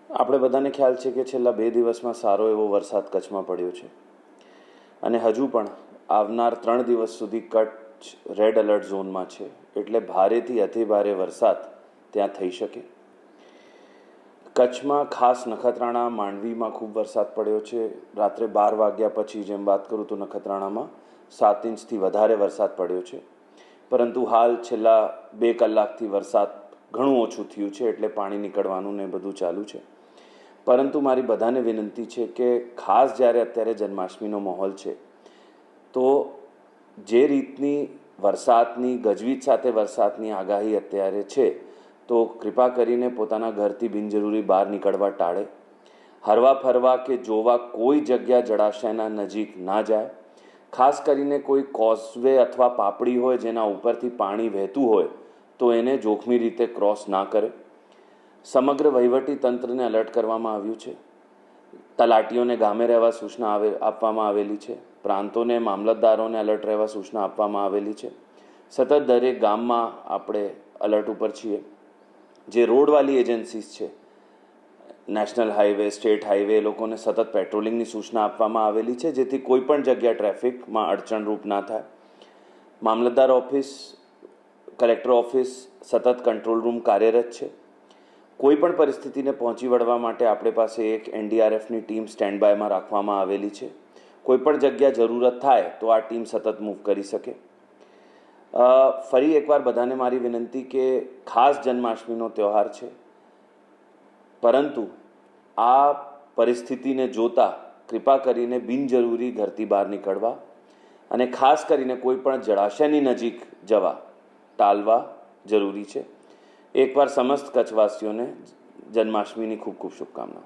આપણે બધાને ખ્યાલ છે કે છેલ્લા 2 દિવસમાં સારો એવો વરસાદ કચ્છમાં પડ્યો છે અને હજુ પણ આવનાર 3 દિવસ સુધી કચ્છ રેડ એલર્ટ ઝોનમાં છે, એટલે ભારેથી અતિભારે વરસાદ ત્યાં થઈ શકે. કચ્છમાં ખાસ નખત્રાણા માંડવીમાં ખૂબ વરસાદ પડ્યો છે. રાત્રે 12 વાગ્યા પછી જેમ વાત કરું તો નખત્રાણામાં 7 ઇંચથી વધારે વરસાદ પડ્યો છે, પરંતુ હાલ છેલ્લા 2 કલાકથી વરસાદ ઘણું ઓછું થયું છે, એટલે પાણી નીકળવાનું ને બધું ચાલુ છે. પરંતુ મારી બધાને વિનંતી છે કે ખાસ જ્યારે અત્યારે જન્માષ્ટમીનો માહોલ છે, તો જે રીતની વરસાદની ગજવીજ સાથે વરસાદની આગાહી અત્યારે છે, તો કૃપા કરીને પોતાના ઘરથી બિનજરૂરી બહાર નીકળવા ટાળે. હરવા ફરવા કે જોવા કોઈ જગ્યા જળાશયના નજીક ના જાય. ખાસ કરીને કોઈ કોઝવે અથવા પાપડી હોય જેના ઉપરથી પાણી વહેતું હોય તો એને જોખમી રીતે ક્રોસ ના કરે. સમગ્ર વહીવટી તંત્રને એલર્ટ કરવામાં આવ્યું છે. તલાટીઓને ગામે રહેવા સૂચના આપવામાં આવેલી છે. પ્રાંતોને મામલતદારોને એલર્ટ રહેવા સૂચના આપવામાં આવેલી છે. સતત દરેક ગામમાં આપણે એલર્ટ ઉપર છીએ. જે રોડવાળી એજન્સીસ છે, નેશનલ હાઈવે, સ્ટેટ હાઈવે, એ લોકોને સતત પેટ્રોલિંગની સૂચના આપવામાં આવેલી છે, જેથી કોઈ પણ જગ્યા ટ્રાફિકમાં અડચણરૂપ ના થાય. મામલતદાર ઓફિસ, કલેક્ટર ઓફિસ, સતત કંટ્રોલ રૂમ કાર્યરત છે. કોઈ પણ પરિસ્થિતિને પહોંચી વળવા માટે આપણી પાસે એક NDRFની ટીમ સ્ટેન્ડ બાયમાં રાખવામાં આવેલી છે. કોઈ પણ જગ્યા જરૂરત થાય તો આ ટીમ સતત મૂવ કરી શકે. ફરી એકવાર બધાને મારી વિનંતી કે ખાસ જન્માષ્ટમીનો તહેવાર છે, પરંતુ આ પરિસ્થિતિને જોતા કૃપા કરીને બિનજરૂરી ઘરથી બહાર નીકળવા અને ખાસ કરીને કોઈ પણ જળાશયની નજીક જવા ટાળવા જરૂરી છે. એકવાર સમસ્ત કચ્છવાસીઓને જન્માષ્ટમીની ખૂબ ખૂબ શુભકામનાઓ.